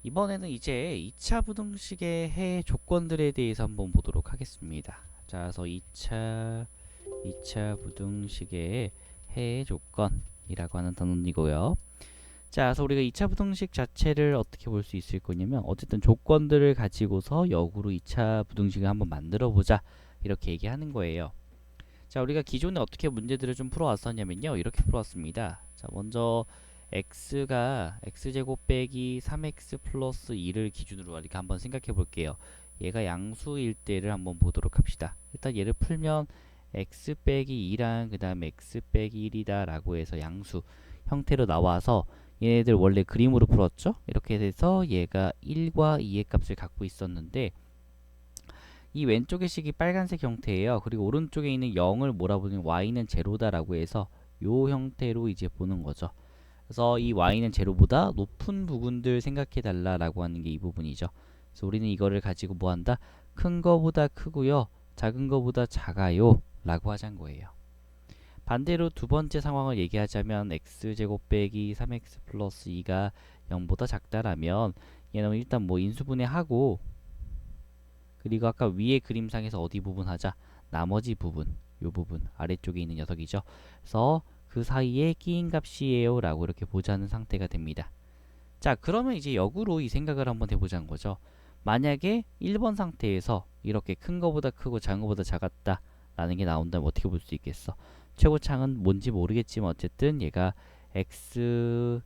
이번에는 이제 2차 부등식의 해 조건들에 대해서 한번 보도록 하겠습니다. 자, 그래서 2차 부등식의 해 조건이라고 하는 단원이고요. 자, 그래서 우리가 2차 부등식 자체를 어떻게 볼 수 있을 거냐면 어쨌든 조건들을 가지고서 역으로 2차 부등식을 한번 만들어 보자 이렇게 얘기하는 거예요. 자, 우리가 기존에 어떻게 문제들을 좀 풀어왔었냐면요, 이렇게 풀어왔습니다. 자, 먼저 x가 x제곱 빼기 3x 플러스 2를 기준으로 이렇게 한번 생각해 볼게요. 얘가 양수일 때를 한번 보도록 합시다. 일단 얘를 풀면 x 빼기 2랑 그 다음에 x 빼기 1이다 라고 해서 양수 형태로 나와서 얘네들 원래 그림으로 풀었죠? 이렇게 돼서 얘가 1과 2의 값을 갖고 있었는데 이 왼쪽의 식이 빨간색 형태예요. 그리고 오른쪽에 있는 0을 몰아보면 y는 제로다라고 해서 요 형태로 이제 보는 거죠. 그래서 이 y는 제로보다 높은 부분들 생각해 달라라고 하는 게 이 부분이죠. 그래서 우리는 이거를 가지고 뭐 한다? 큰 거보다 크고요. 작은 거보다 작아요. 라고 하자는 거예요. 반대로 두 번째 상황을 얘기하자면 x제곱 빼기 3x 플러스 2가 0보다 작다라면 얘는 일단 뭐 인수분해하고 그리고 아까 위에 그림상에서 어디 부분 하자? 나머지 부분, 요 부분 아래쪽에 있는 녀석이죠. 그래서 그 사이에 끼인 값이에요 라고 이렇게 보자는 상태가 됩니다. 자, 그러면 이제 역으로 이 생각을 한번 해보자는 거죠. 만약에 1번 상태에서 이렇게 큰 거보다 크고 작은 거보다 작았다 라는 게 나온다면 어떻게 볼 수 있겠어? 최고창은 뭔지 모르겠지만 어쨌든 얘가 x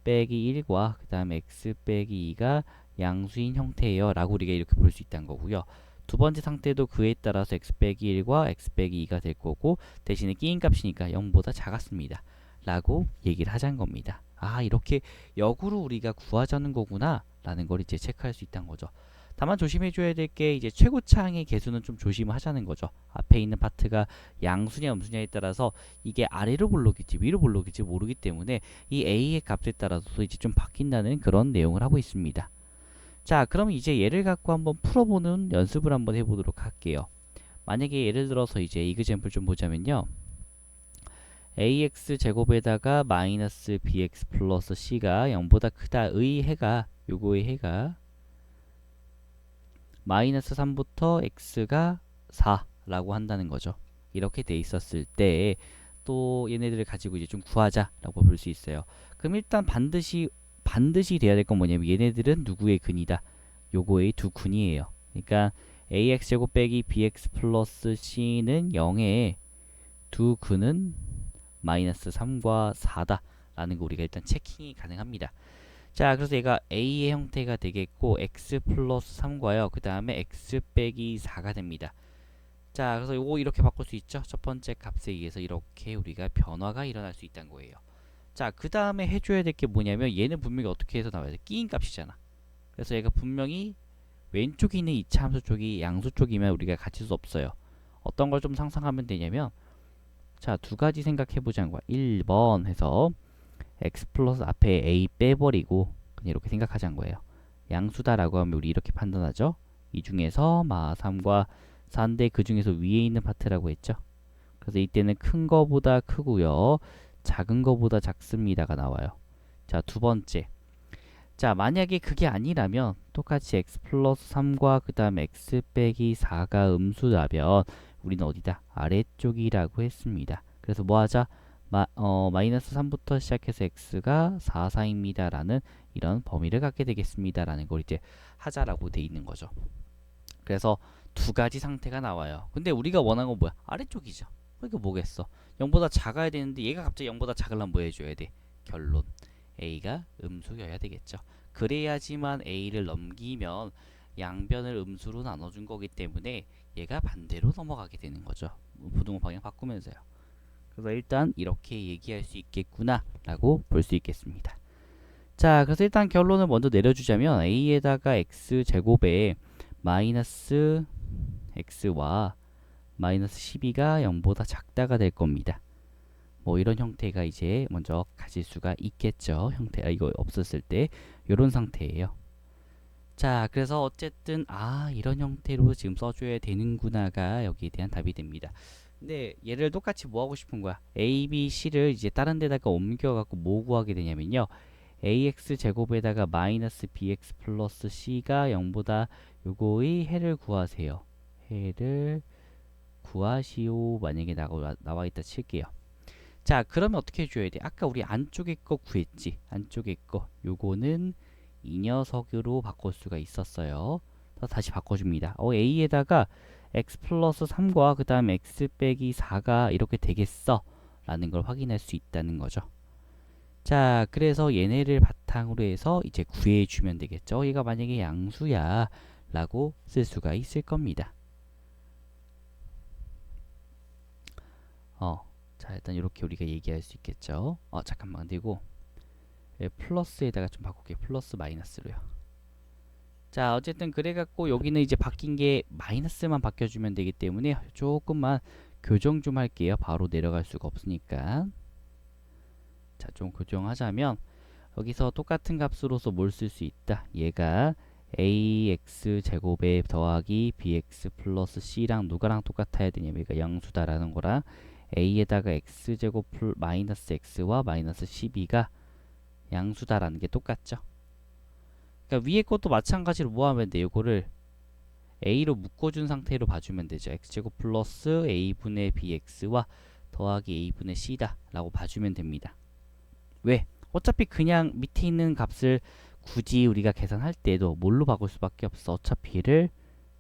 빼기 1과 그 다음에 x 빼기 2가 양수인 형태예요 라고 우리가 이렇게 볼 수 있다는 거고요. 두 번째 상태도 그에 따라서 x 빼기 1과 x 빼기 2가 될 거고 대신에 끼인 값이니까 0보다 작았습니다 라고 얘기를 하자는 겁니다. 아, 이렇게 역으로 우리가 구하자는 거구나 라는 걸 이제 체크할 수 있다는 거죠. 다만 조심해 줘야 될 게 이제 최고창의 개수는 좀 조심하자는 거죠. 앞에 있는 파트가 양수냐 음수냐에 따라서 이게 아래로 볼록일지 위로 볼록일지 모르기 때문에 이 a의 값에 따라서 이제 좀 바뀐다는 그런 내용을 하고 있습니다. 자, 그럼 이제 얘를 갖고 한번 풀어보는 연습을 한번 해보도록 할게요. 만약에 예를 들어서 이제 이그젬플 좀 보자면요. ax 제곱에다가 마이너스 bx 플러스 c가 0보다 크다의 해가 요거의 해가 마이너스 3부터 x가 4라고 한다는 거죠. 이렇게 돼 있었을 때 또 얘네들을 가지고 이제 좀 구하자라고 볼 수 있어요. 그럼 일단 반드시 돼야 될 건 뭐냐면 얘네들은 누구의 근이다. 요거의 두 근이에요. 그러니까 ax 제곱 빼기 bx 플러스 c는 0의 두 근은 마이너스 3과 4다 라는 거 우리가 일단 체킹이 가능합니다. 자, 그래서 얘가 a의 형태가 되겠고 x 플러스 3과요. 그 다음에 x 빼기 4가 됩니다. 자, 그래서 요거 이렇게 바꿀 수 있죠. 첫 번째 값에 의해서 이렇게 우리가 변화가 일어날 수 있다는 거예요. 자, 그 다음에 해줘야 될 게 뭐냐면 얘는 분명히 어떻게 해서 나와야 돼? 끼인 값이잖아. 그래서 얘가 분명히 왼쪽에 있는 2차 함수 쪽이 양수 쪽이면 우리가 가질 수 없어요. 어떤 걸 좀 상상하면 되냐면 자, 두 가지 생각해 보자는 거야. 1번 해서 x 플러스 앞에 a 빼버리고 그냥 이렇게 생각하자는 거예요. 양수다라고 하면 우리 이렇게 판단하죠. 이 중에서 3과 4인데 그 중에서 위에 있는 파트라고 했죠. 그래서 이때는 큰 거보다 크고요. 작은 거보다 작습니다가 나와요. 자, 두 번째. 자, 만약에 그게 아니라면 똑같이 x 플러스 3과 그 다음에 x 빼기 4가 음수라면 우리는 어디다? 아래쪽이라고 했습니다. 그래서 뭐 하자? 마이너스 3부터 시작해서 x가 4, 4입니다. 라는 이런 범위를 갖게 되겠습니다. 라는 걸 이제 하자라고 돼 있는 거죠. 그래서 두 가지 상태가 나와요. 근데 우리가 원하는 건 뭐야? 아래쪽이죠. 그러니까 뭐겠어? 0보다 작아야 되는데 얘가 갑자기 0보다 작으려면 뭐 해줘야 돼? 결론. a가 음수여야 되겠죠. 그래야지만 a를 넘기면 양변을 음수로 나눠준 거기 때문에 얘가 반대로 넘어가게 되는 거죠. 부등호 방향 바꾸면서요. 그래서 일단 이렇게 얘기할 수 있겠구나 라고 볼 수 있겠습니다. 자, 그래서 일단 결론을 먼저 내려주자면 a에다가 x제곱에 마이너스 x와 마이너스 12가 0보다 작다가 될 겁니다. 뭐 이런 형태가 이제 먼저 가질 수가 있겠죠. 형태가 이거 없었을 때 이런 상태예요. 자, 그래서 어쨌든 이런 형태로 지금 써줘야 되는구나가 여기에 대한 답이 됩니다. 근데 얘를 똑같이 뭐 하고 싶은 거야? A, B, C를 이제 다른 데다가 옮겨갖고 뭐 구하게 되냐면요. ax 제곱에다가 마이너스 bx 플러스 c가 0보다 요거의 해를 구하세요. 해를 구하시오. 만약에 나와 있다 칠게요. 자, 그러면 어떻게 해줘야 돼? 아까 우리 안쪽에 거 구했지? 안쪽에 거 요거는 이 녀석으로 바꿀 수가 있었어요. 다시 바꿔줍니다. a에다가 x 플러스 3과 그 다음 x 빼기 4가 이렇게 되겠어 라는 걸 확인할 수 있다는 거죠. 자, 그래서 얘네를 바탕으로 해서 이제 구해주면 되겠죠. 얘가 만약에 양수야 라고 쓸 수가 있을 겁니다. 자, 일단 이렇게 우리가 얘기할 수 있겠죠. 잠깐만, 그리고 플러스에다가 좀 바꿀게요. 플러스 마이너스로요. 자, 어쨌든 그래갖고 여기는 이제 바뀐 게 마이너스만 바뀌어주면 되기 때문에 조금만 교정 좀 할게요. 바로 내려갈 수가 없으니까. 자, 좀 교정하자면 여기서 똑같은 값으로서 뭘 쓸 수 있다. 얘가 ax 제곱에 더하기 bx 플러스 c랑 누가랑 똑같아야 되냐면 얘가 양수다라는 거랑 a에다가 x 제곱 마이너스 x와 마이너스 12가 양수다라는 게 똑같죠. 그러니까 위에 것도 마찬가지로 뭐 하면 돼? 이거를 a로 묶어준 상태로 봐주면 되죠. x제곱 플러스 a분의 bx와 더하기 a분의 c다 라고 봐주면 됩니다. 왜? 어차피 그냥 밑에 있는 값을 굳이 우리가 계산할 때도 뭘로 바꿀 수밖에 없어. 어차피를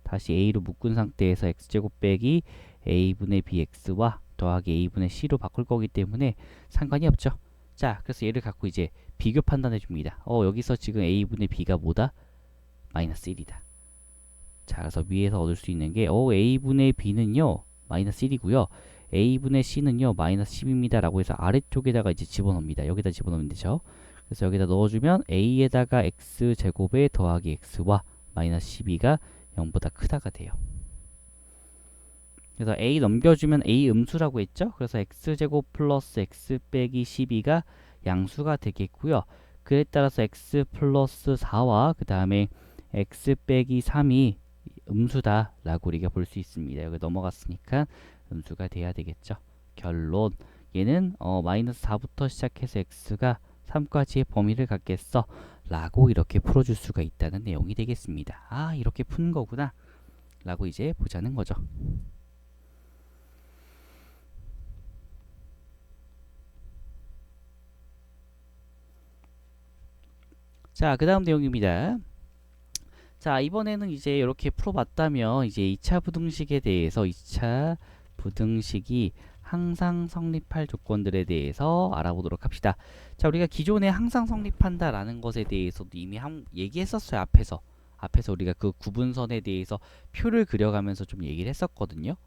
다시 a로 묶은 상태에서 x제곱 빼기 a분의 bx와 더하기 a분의 c로 바꿀 거기 때문에 상관이 없죠. 자, 그래서 얘를 갖고 이제 비교 판단해 줍니다. 여기서 지금 a분의 b가 뭐다? 마이너스 1이다. 자, 그래서 위에서 얻을 수 있는 게 a분의 b는요 마이너스 1이고요. a분의 c는요 마이너스 10입니다 라고 해서 아래쪽에다가 이제 집어넣습니다. 여기다 집어넣으면 되죠. 그래서 여기다 넣어주면 a에다가 x제곱에 더하기 x와 마이너스 12가 0보다 크다가 돼요. 그래서 a 넘겨주면 a 음수라고 했죠. 그래서 x제곱 플러스 x 빼기 12가 양수가 되겠고요. 그에 따라서 x 플러스 4와 그 다음에 x 빼기 3이 음수다 라고 우리가 볼 수 있습니다. 여기 넘어갔으니까 음수가 돼야 되겠죠. 결론, 얘는 마이너스 4부터 시작해서 x가 3까지의 범위를 갖겠어 라고 이렇게 풀어줄 수가 있다는 내용이 되겠습니다. 아, 이렇게 푸는 거구나 라고 이제 보자는 거죠. 자, 그 다음 내용입니다. 자, 이번에는 이제 이렇게 풀어봤다면 이제 2차 부등식에 대해서 2차 부등식이 항상 성립할 조건들에 대해서 알아보도록 합시다. 자, 우리가 기존에 항상 성립한다라는 것에 대해서도 이미 얘기했었어요. 앞에서 우리가 그 구분선에 대해서 표를 그려가면서 좀 얘기를 했었거든요.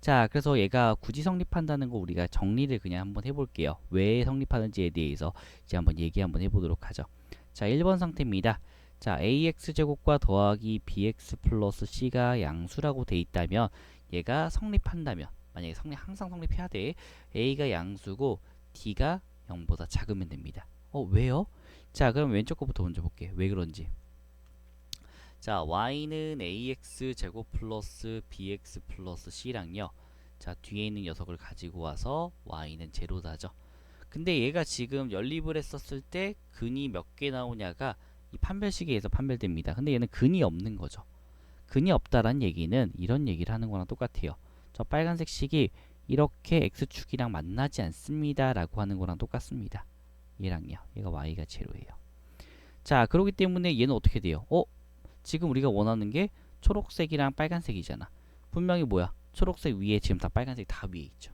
자, 그래서 얘가 굳이 성립한다는 거 우리가 정리를 그냥 한번 해볼게요. 왜 성립하는지에 대해서 이제 한번 얘기 한번 해보도록 하죠. 자, 1번 상태입니다. 자, ax제곱과 더하기 bx 플러스 c가 양수라고 돼 있다면 얘가 성립한다면, 만약에 항상 성립해야 돼. a가 양수고 d가 0보다 작으면 됩니다. 왜요? 자, 그럼 왼쪽 거부터 먼저 볼게요. 왜 그런지. 자, y는 ax제곱 플러스 bx 플러스 c랑요. 자, 뒤에 있는 녀석을 가지고 와서 y는 제로다죠. 근데 얘가 지금 연립을 했었을 때 근이 몇 개 나오냐가 이 판별식에서 판별됩니다. 근데 얘는 근이 없는 거죠. 근이 없다란 얘기는 이런 얘기를 하는 거랑 똑같아요. 저 빨간색 식이 이렇게 x축이랑 만나지 않습니다 라고 하는 거랑 똑같습니다. 얘랑요. 얘가 y가 제로예요. 자, 그렇기 때문에 얘는 어떻게 돼요? 지금 우리가 원하는 게 초록색이랑 빨간색이잖아. 분명히 뭐야? 초록색 위에 지금 다 빨간색 다 위에 있죠.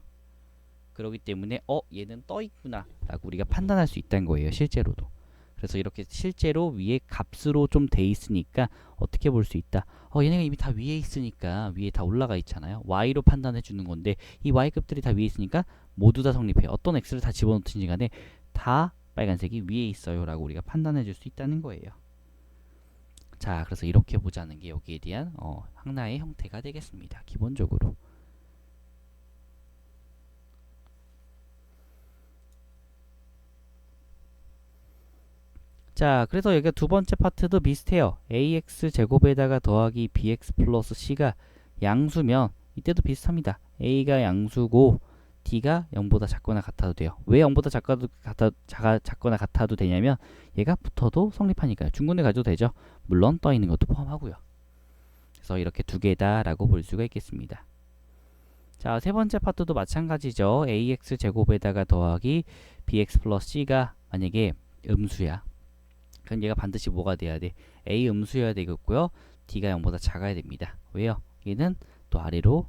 그렇기 때문에 얘는 떠 있구나 라고 우리가 판단할 수 있다는 거예요. 실제로도. 그래서 이렇게 실제로 위에 값으로 좀 돼 있으니까 어떻게 볼 수 있다. 얘네가 이미 다 위에 있으니까 위에 다 올라가 있잖아요. y로 판단해 주는 건데 이 y급들이 다 위에 있으니까 모두 다 성립해요. 어떤 x를 다 집어넣든지 간에 다 빨간색이 위에 있어요 라고 우리가 판단해 줄 수 있다는 거예요. 자, 그래서 이렇게 보자는 게 여기에 대한 하나의 형태가 되겠습니다. 기본적으로. 자, 그래서 여기가 두 번째 파트도 비슷해요. ax 제곱에다가 더하기 bx 플러스 c가 양수면 이때도 비슷합니다. a가 양수고 d가 0보다 작거나 같아도 돼요. 왜 0보다 작거나 같아도 되냐면 얘가 붙어도 성립하니까요. 중근을 가져도 되죠. 물론 떠 있는 것도 포함하고요. 그래서 이렇게 두 개다 라고 볼 수가 있겠습니다. 자, 세 번째 파트도 마찬가지죠. ax 제곱에다가 더하기 bx 플러스 c가 만약에 음수야. 그럼 얘가 반드시 뭐가 돼야 돼? a 음수여야 되겠고요. d가 0보다 작아야 됩니다. 왜요? 얘는 또 아래로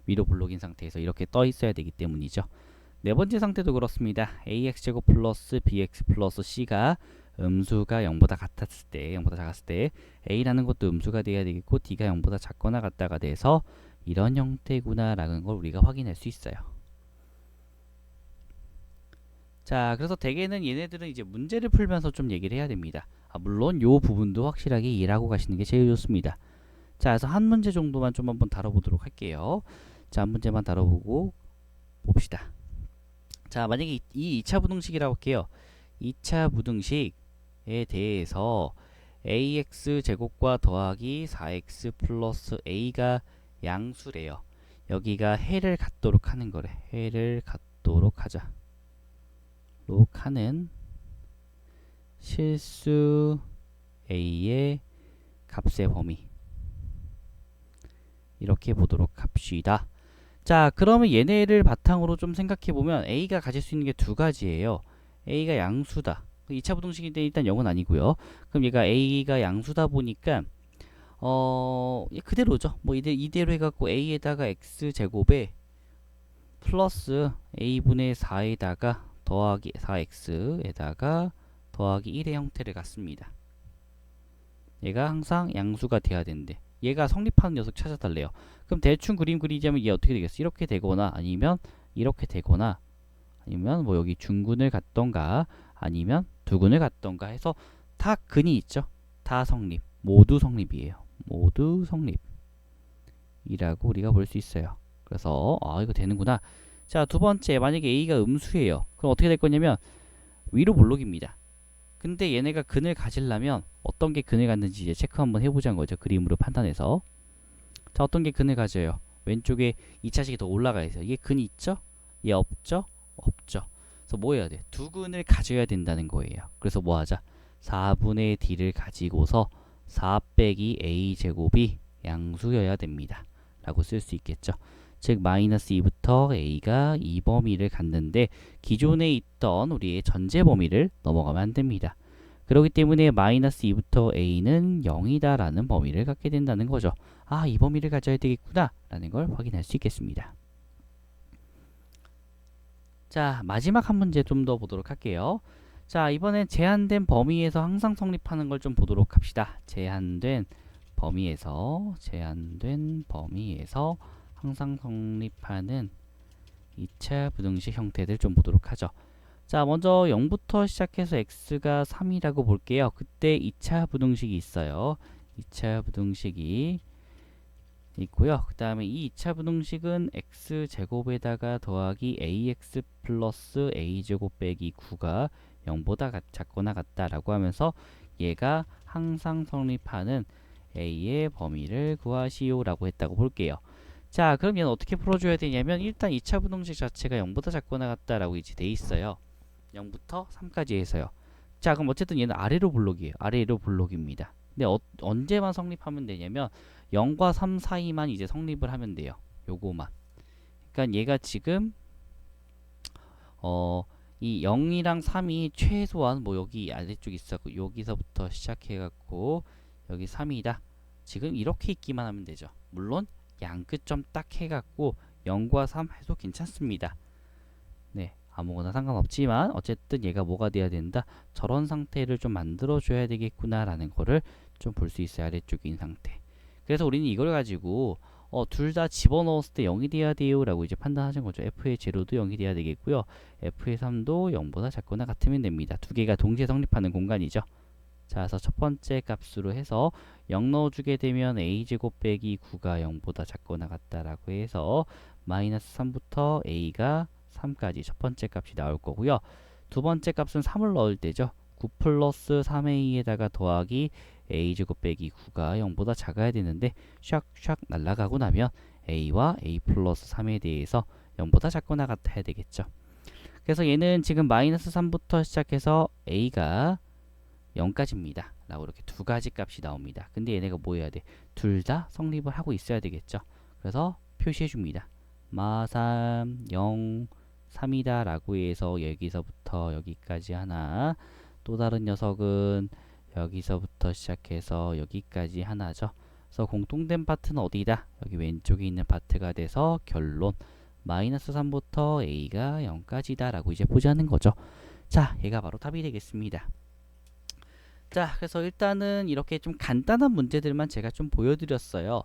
위로 블록인 상태에서 이렇게 떠 있어야 되기 때문이죠. 네 번째 상태도 그렇습니다. ax 제곱 플러스 bx 플러스 c가 음수가 0보다 같았을 때, 0보다 작았을 때 a라는 것도 음수가 돼야 되겠고 d가 0보다 작거나 같다가 돼서 이런 형태구나라는 걸 우리가 확인할 수 있어요. 자, 그래서 대개는 얘네들은 이제 문제를 풀면서 좀 얘기를 해야 됩니다. 물론 요 부분도 확실하게 이해하고 가시는 게 제일 좋습니다. 자, 그래서 한 문제 정도만 좀 한번 다뤄보도록 할게요. 자, 한 문제만 다뤄보고 봅시다. 자, 만약에 이 2차 부등식이라고 할게요. 2차 부등식에 대해서 ax 제곱과 더하기 4x 플러스 a가 양수래요. 여기가 해를 갖도록 하는 거래. 해를 갖도록 하자. 하는 실수 a의 값의 범위. 이렇게 보도록 합시다. 자, 그러면 얘네를 바탕으로 좀 생각해보면 a가 가질 수 있는 게 두 가지예요. a가 양수다. 2차 부등식인데 일단 0은 아니고요. 그럼 얘가 a가 양수다 보니까 그대로죠. 뭐 이대로 해갖고 a에다가 x제곱에 플러스 a분의 4에다가 더하기 4x에다가 더하기 1의 형태를 갖습니다. 얘가 항상 양수가 돼야 되는데 얘가 성립하는 녀석 찾아달래요. 그럼 대충 그림 그리자면 얘 어떻게 되겠어? 이렇게 되거나 아니면 이렇게 되거나 아니면 뭐 여기 중근을 갖던가 아니면 두근을 갖던가 해서 다 근이 있죠. 다 성립. 모두 성립이에요. 모두 성립이라고 우리가 볼 수 있어요. 그래서 이거 되는구나. 자, 두 번째 만약에 a가 음수예요. 그럼 어떻게 될 거냐면 위로 블록입니다. 근데 얘네가 근을 가지려면 어떤 게 근을 갖는지 이제 체크 한번 해보자는 거죠. 그림으로 판단해서. 자, 어떤 게 근을 가져요? 왼쪽에 2차식이 더 올라가 있어요. 얘 근이 있죠? 얘 없죠? 없죠. 그래서 뭐 해야 돼? 두 근을 가져야 된다는 거예요. 그래서 뭐 하자? 4분의 d를 가지고서 4 빼기 a 제곱이 양수여야 됩니다. 라고 쓸 수 있겠죠. 즉 마이너스 2부터 a가 이 범위를 갖는데 기존에 있던 우리의 전제 범위를 넘어가면 안 됩니다. 그렇기 때문에 마이너스 2부터 a는 0이다 라는 범위를 갖게 된다는 거죠. 이 범위를 가져야 되겠구나 라는 걸 확인할 수 있겠습니다. 자, 마지막 한 문제 좀 더 보도록 할게요. 자, 이번엔 제한된 범위에서 항상 성립하는 걸 좀 보도록 합시다. 제한된 범위에서 항상 성립하는 2차 부등식 형태들 좀 보도록 하죠. 자, 먼저 0부터 시작해서 x가 3이라고 볼게요. 그때 2차 부등식이 있어요. 2차 부등식이 있고요. 그 다음에 이 2차 부등식은 x제곱에다가 더하기 ax 플러스 a제곱 빼기 9가 0보다 작거나 같다라고 하면서 얘가 항상 성립하는 a의 범위를 구하시오 라고 했다고 볼게요. 자, 그럼 얘는 어떻게 풀어줘야 되냐면 일단 2차 부등식 자체가 0보다 작거나 같다라고 이제 돼 있어요. 0부터 3까지 해서요. 자, 그럼 어쨌든 얘는 아래로 블록이에요. 아래로 블록입니다. 근데 언제만 성립하면 되냐면 0과 3 사이만 이제 성립을 하면 돼요. 요거만. 그러니까 얘가 지금 이 0이랑 3이 최소한 뭐 여기 아래쪽 있었고 여기서부터 시작해 갖고 여기 3이다. 지금 이렇게 있기만 하면 되죠. 물론 양끝점 딱 해 갖고 0과 3 해도 괜찮습니다. 네, 아무거나 상관없지만 어쨌든 얘가 뭐가 돼야 된다. 저런 상태를 좀 만들어 줘야 되겠구나 라는 거를 좀 볼 수 있어요. 아래쪽에 있는 상태. 그래서 우리는 이걸 가지고 둘 다 집어넣었을 때 0이 돼야 돼요 라고 이제 판단하는 거죠. f의 제로도 0이 돼야 되겠고요. f의 3도 0보다 작거나 같으면 됩니다. 두 개가 동시에 성립하는 공간이죠. 자, 그래서 첫 번째 값으로 해서 0 넣어주게 되면 a제곱 빼기 9가 0보다 작거나 같다라고 해서 마이너스 3부터 a가 3까지 첫 번째 값이 나올 거고요. 두 번째 값은 3을 넣을 때죠. 9 플러스 3a에다가 더하기 a제곱 빼기 9가 0보다 작아야 되는데 샥샥 날아가고 나면 a와 a 플러스 3에 대해서 0보다 작거나 같아야 되겠죠. 그래서 얘는 지금 마이너스 3부터 시작해서 a가 0까지입니다. 라고 이렇게 두 가지 값이 나옵니다. 근데 얘네가 뭐 해야 돼? 둘 다 성립을 하고 있어야 되겠죠. 그래서 표시해 줍니다. 마3 0 3이다 라고 해서 여기서부터 여기까지 하나, 또 다른 녀석은 여기서부터 시작해서 여기까지 하나죠. 그래서 공통된 파트는 어디다? 여기 왼쪽에 있는 파트가 돼서 결론 마이너스 3부터 a가 0까지다 라고 이제 보자는 거죠. 자, 얘가 바로 답이 되겠습니다. 자, 그래서 일단은 이렇게 좀 간단한 문제들만 제가 좀 보여드렸어요.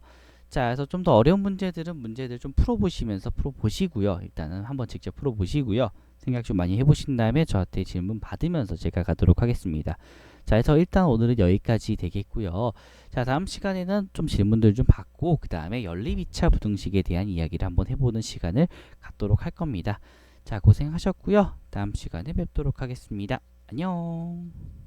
자, 그래서 좀 더 어려운 문제들 좀 풀어보시고요. 일단은 한번 직접 풀어보시고요. 생각 좀 많이 해보신 다음에 저한테 질문 받으면서 제가 가도록 하겠습니다. 자, 그래서 일단 오늘은 여기까지 되겠고요. 자, 다음 시간에는 좀 질문들 좀 받고 그 다음에 연립 2차 부등식에 대한 이야기를 한번 해보는 시간을 갖도록 할 겁니다. 자, 고생하셨고요. 다음 시간에 뵙도록 하겠습니다. 안녕.